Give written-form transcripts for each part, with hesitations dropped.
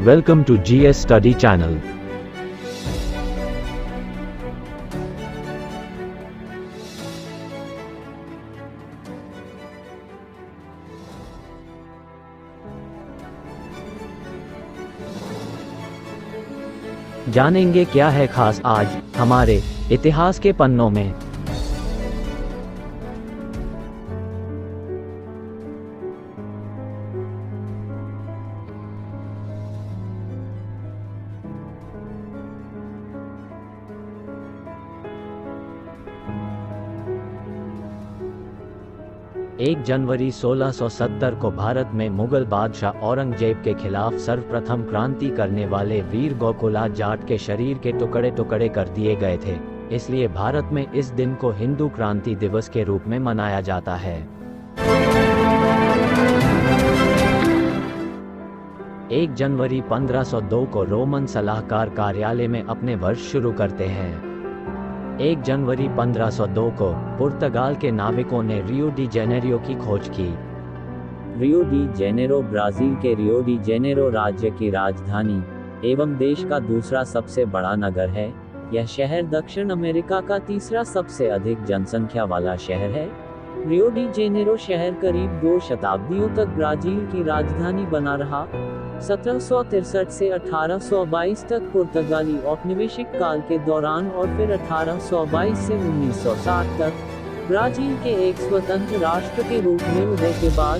Welcome to GS Study Channel. जानेंगे क्या है खास आज हमारे इतिहास के पन्नों में। एक जनवरी 1670 को भारत में मुगल बादशाह औरंगजेब के खिलाफ सर्वप्रथम क्रांति करने वाले वीर गोकुला जाट के शरीर के टुकड़े टुकड़े कर दिए गए थे। इसलिए भारत में इस दिन को हिंदू क्रांति दिवस के रूप में मनाया जाता है। 1 जनवरी 1502 को रोमन सलाहकार कार्यालय में अपने वर्ष शुरू करते हैं। 1 जनवरी 1502 को पुर्तगाल के नाविकों ने रियो डी जेनेरियो की खोज की। रियो डी जेनेरो ब्राजील के रियो डी जेनेरो राज्य की राजधानी एवं देश का दूसरा सबसे बड़ा नगर है। यह शहर दक्षिण अमेरिका का तीसरा सबसे अधिक जनसंख्या वाला शहर है। रियो डी जेनेरो शहर करीब 2 शताब्दियों तक ब्राजील की राजधानी बना रहा। 1763 से 1822 तक पुर्तगाली औपनिवेशिक काल के दौरान और फिर 1822 से 1960 तक ब्राजील के एक स्वतंत्र राष्ट्र के रूप में उदय के बाद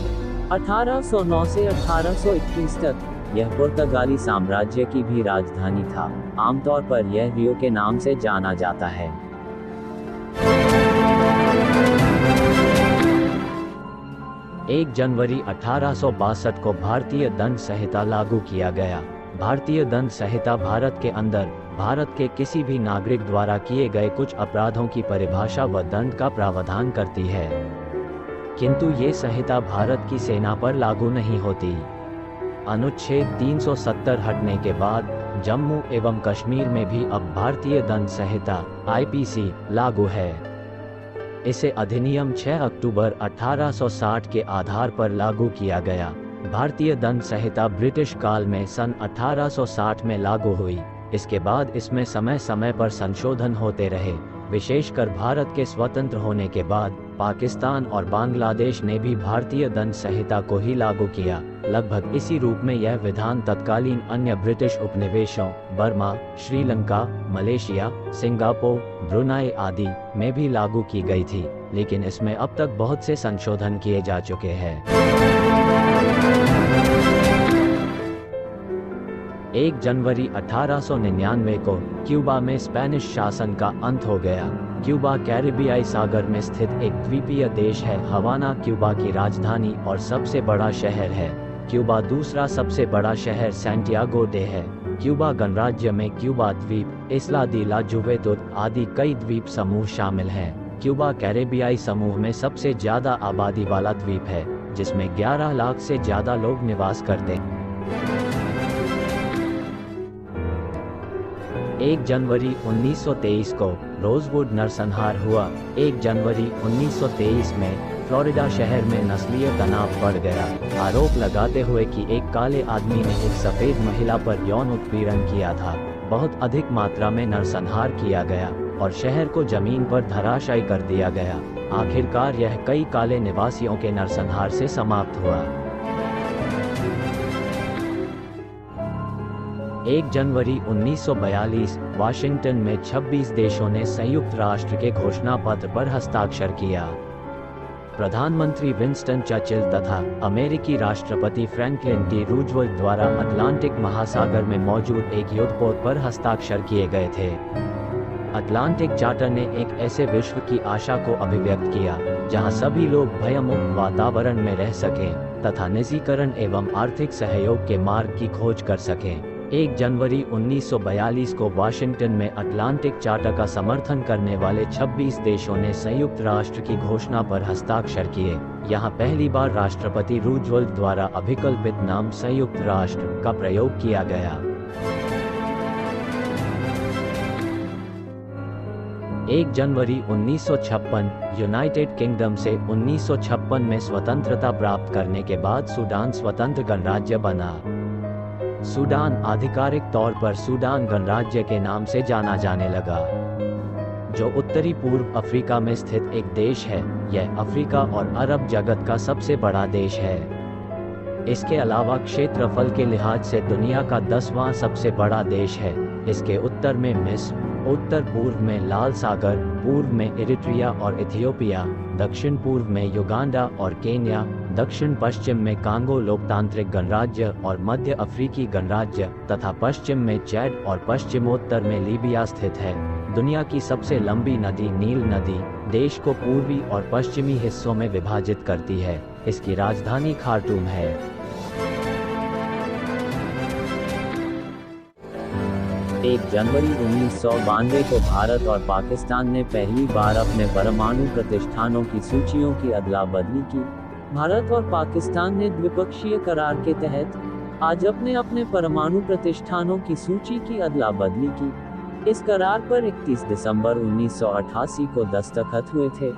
1809 से 1821 तक यह पुर्तगाली साम्राज्य की भी राजधानी था। आमतौर पर यह रियो के नाम से जाना जाता है। 1 जनवरी 1862 को भारतीय दंड संहिता लागू किया गया। भारतीय दंड संहिता भारत के अंदर भारत के किसी भी नागरिक द्वारा किए गए कुछ अपराधों की परिभाषा व दंड का प्रावधान करती है, किंतु ये संहिता भारत की सेना पर लागू नहीं होती। अनुच्छेद 370 हटने के बाद जम्मू एवं कश्मीर में भी अब भारतीय दंड संहिता (IPC) लागू है। इसे अधिनियम 6 अक्टूबर 1860 के आधार पर लागू किया गया। भारतीय दंड संहिता ब्रिटिश काल में सन 1860 में लागू हुई। इसके बाद इसमें समय समय पर संशोधन होते रहे। विशेषकर भारत के स्वतंत्र होने के बाद पाकिस्तान और बांग्लादेश ने भी भारतीय दंड संहिता को ही लागू किया। लगभग इसी रूप में यह विधान तत्कालीन अन्य British उपनिवेशों Burma, Sri Lanka, Malaysia, Singapore, Brunei आदि में भी लागू की गई थी, लेकिन इसमें अब तक बहुत से संशोधन किए जा चुके हैं। 1 जनवरी 1899 को क्यूबा में स्पेनिश शासन का अंत हो गया। क्यूबा कैरिबियाई सागर में स्थित एक द्वीपीय देश है। हवाना क्यूबा की राजधानी और सबसे बड़ा शहर है। क्यूबा दूसरा सबसे बड़ा शहर सैंटियागो डे है। क्यूबा गणराज्य में क्यूबा द्वीप, इस्ला दी ला जुवेतुद आदि कई द्वीप समूह शामिल हैं। क्यूबा कैरिबियाई समूह में सबसे ज्यादा आबादी वाला द्वीप है, जिसमें 11 लाख से ज्यादा लोग निवास करते हैं। 1 जनवरी 1923 को रोजवुड नरसंहार हुआ। 1 जनवरी 1923 में फ्लोरिडा शहर में नस्लीय तनाव बढ़ गया, आरोप लगाते हुए कि एक काले आदमी ने एक सफेद महिला पर यौन उत्पीड़न किया था। बहुत अधिक मात्रा में नरसंहार किया गया और शहर को जमीन पर धराशायी कर दिया गया। आखिरकार यह कई काले निवासियों के नरसंहार से समाप्त हुआ। 1 जनवरी 1942 वाशिंगटन में 26 देशों ने संयुक्त राष्ट्र के घोषणा पत्र पर हस्ताक्षर किया। प्रधानमंत्री विंस्टन चर्चिल तथा अमेरिकी राष्ट्रपति फ्रैंकलिन डी रूजवेल्ट द्वारा अटलांटिक महासागर में मौजूद एक युद्धपोत पर हस्ताक्षर किए गए थे। अटलांटिक चार्टर ने एक ऐसे विश्व की आशा को अभिव्यक्त किया जहां सभी लोग भयमुक्त वातावरण में रह सकें तथा निजीकरण एवं आर्थिक सहयोग के मार्ग की खोज कर सकें। 1 जनवरी 1942 को वाशिंगटन में अटलांटिक चार्टर का समर्थन करने वाले 26 देशों ने संयुक्त राष्ट्र की घोषणा पर हस्ताक्षर किए। यहाँ पहली बार राष्ट्रपति रूजवेल्ट द्वारा अभिकल्पित नाम संयुक्त राष्ट्र का प्रयोग किया गया। 1 जनवरी 1956 यूनाइटेड किंगडम से 1956 में स्वतंत्रता प्राप्त करने के बाद सूडान स्वतंत्र गणराज्य बना। सूडान आधिकारिक तौर पर सूडान गणराज्य के नाम से जाना जाने लगा, जो उत्तरी पूर्व अफ्रीका में स्थित एक देश है। यह अफ्रीका और अरब जगत का सबसे बड़ा देश है। इसके अलावा क्षेत्रफल के लिहाज से दुनिया का 10वां सबसे बड़ा देश है। इसके उत्तर में मिस्र, उत्तर पूर्व में लाल सागर, पूर्व में इरिट्रिया और इथियोपिया, दक्षिण पूर्व में युगांडा और केन्या, दक्षिण पश्चिम में कांगो लोकतांत्रिक गणराज्य और मध्य अफ्रीकी गणराज्य तथा पश्चिम में चैड और पश्चिमोत्तर में लीबिया स्थित है। दुनिया की सबसे लंबी नदी नील नदी देश को पूर्वी और पश्चिमी हिस्सों में विभाजित करती है। इसकी राजधानी खार्टूम है। 1 जनवरी 1992 को भारत और पाकिस्तान ने पहली बार अपने परमाणु प्रतिष्ठानों की सूचियों की अदला बदली की। भारत और पाकिस्तान ने द्विपक्षीय करार के तहत आज अपने अपने परमाणु प्रतिष्ठानों की सूची की अदला बदली की। इस करार पर 31 दिसंबर 1988 को दस्तखत हुए थे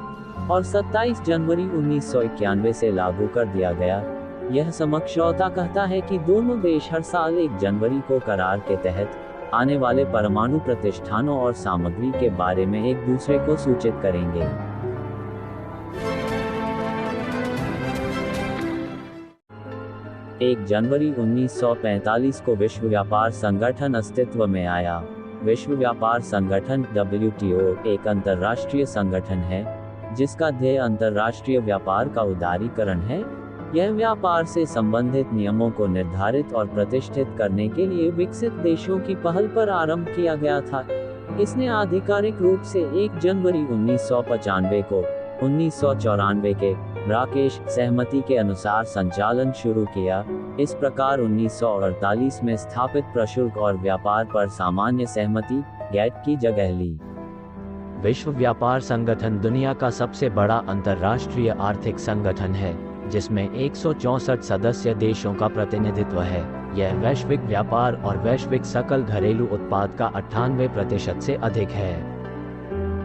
और 27 जनवरी 1991 से लागू कर दिया गया। यह समझौता कहता है कि दोनों देश हर साल 1 जनवरी को करार के तहत आने वाले परमाणु प्रतिष्ठानों और सामग्री के बारे में एक दूसरे को सूचित करेंगे। एक जनवरी 1945 को विश्व व्यापार संगठन अस्तित्व में आया। विश्व व्यापार संगठन WTO एक अंतर्राष्ट्रीय संगठन है जिसका ध्येय अंतर्राष्ट्रीय व्यापार का उदारीकरण है। यह व्यापार से संबंधित नियमों को निर्धारित और प्रतिष्ठित करने के लिए विकसित देशों की पहल पर आरंभ किया गया था। इसने आधिकारिक रूप से 1 जनवरी 1995 को 1994 के राकेश सहमति के अनुसार संचालन शुरू किया। इस प्रकार 1948 में स्थापित प्रशुल्क और व्यापार पर सामान्य सहमति गैट की जगह ली। विश्व व्यापार संगठन दुनिया का सबसे बड़ा अंतर्राष्ट्रीय आर्थिक संगठन है जिसमें 164 सदस्य देशों का प्रतिनिधित्व है। यह वैश्विक व्यापार और वैश्विक सकल घरेलू उत्पाद का 98% से अधिक है।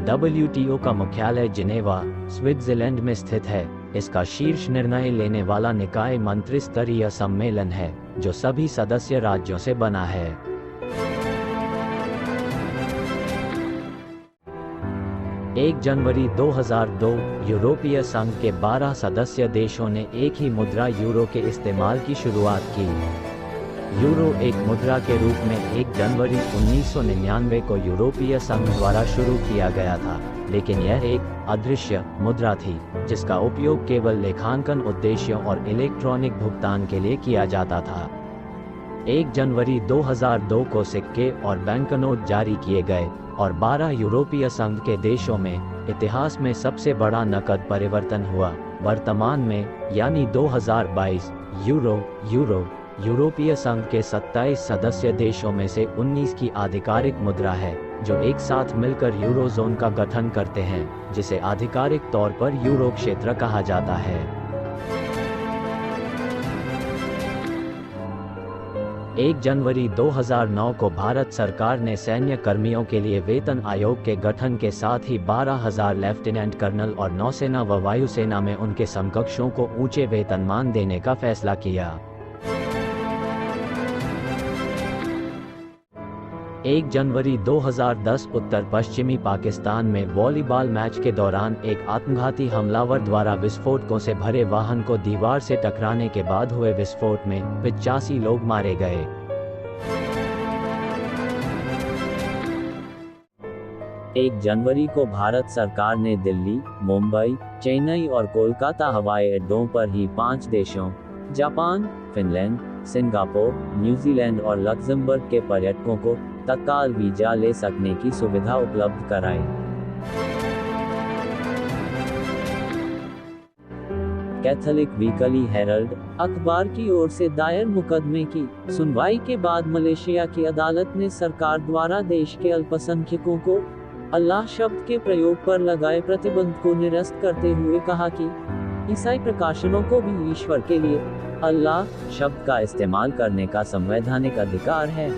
WTO का मुख्यालय जिनेवा, स्विट्जरलैंड में स्थित है। इसका शीर्ष निर्णय लेने वाला निकाय मंत्रिस्तरीय सम्मेलन है जो सभी सदस्य राज्यों से बना है। 1 जनवरी 2002 यूरोपीय संघ के 12 सदस्य देशों ने एक ही मुद्रा यूरो के इस्तेमाल की शुरुआत की। यूरो एक मुद्रा के रूप में 1 जनवरी 1999 को यूरोपीय संघ द्वारा शुरू किया गया था, लेकिन यह एक अदृश्य मुद्रा थी जिसका उपयोग केवल लेखांकन उद्देश्यों और इलेक्ट्रॉनिक भुगतान के लिए किया जाता था। 1 जनवरी 2002 को सिक्के और बैंकनोट जारी किए गए और 12 यूरोपीय संघ के देशों में इतिहास में सबसे बड़ा नकद परिवर्तन हुआ। वर्तमान में यानी 2022 यूरो यूरोपीय संघ के 27 सदस्य देशों में से 19 की आधिकारिक मुद्रा है जो एक साथ मिलकर यूरोजोन का गठन करते हैं, जिसे आधिकारिक तौर पर यूरो क्षेत्र कहा जाता है। 1 जनवरी 2009 को भारत सरकार ने सैन्य कर्मियों के लिए वेतन आयोग के गठन के साथ ही 12,000 लेफ्टिनेंट कर्नल और नौसेना व वायुसेना में उनके समकक्षों को ऊंचे वेतनमान देने का फैसला किया। 1 जनवरी 2010 उत्तर पश्चिमी पाकिस्तान में वॉलीबॉल मैच के दौरान एक आत्मघाती हमलावर द्वारा विस्फोटकों से भरे वाहन को दीवार से टकराने के बाद हुए विस्फोट में 85 लोग मारे गए। 1 जनवरी को भारत सरकार ने दिल्ली, मुंबई, चेन्नई और कोलकाता हवाई अड्डों पर ही 5 देशों जापान, फिनलैंड, सिंगापुर, न्यूजीलैंड और लक्जमबर्ग के पर्यटकों को तत्काल वीजा ले सकने की सुविधा उपलब्ध कराई। कैथोलिक वीकली हेरल्ड अखबार की ओर से दायर मुकदमे की सुनवाई के बाद मलेशिया की अदालत ने सरकार द्वारा देश के अल्पसंख्यकों को अल्लाह शब्द के प्रयोग पर लगाए प्रतिबंध को निरस्त करते हुए कहा कि ईसाई प्रकाशनों को भी ईश्वर के लिए अल्लाह शब्द का इस्तेमाल करने का संवैधानिक अधिकार है।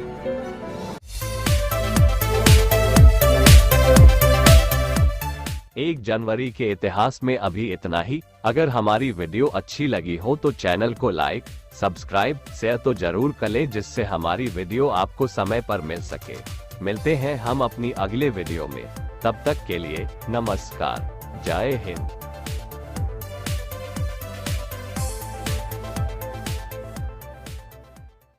1 जनवरी के इतिहास में अभी इतना ही। अगर हमारी वीडियो अच्छी लगी हो तो चैनल को लाइक, सब्सक्राइब, शेयर तो जरूर करें, जिससे हमारी वीडियो आपको समय पर मिल सके। मिलते हैं हम अपनी अगले वीडियो में, तब तक के लिए नमस्कार, जय हिंद।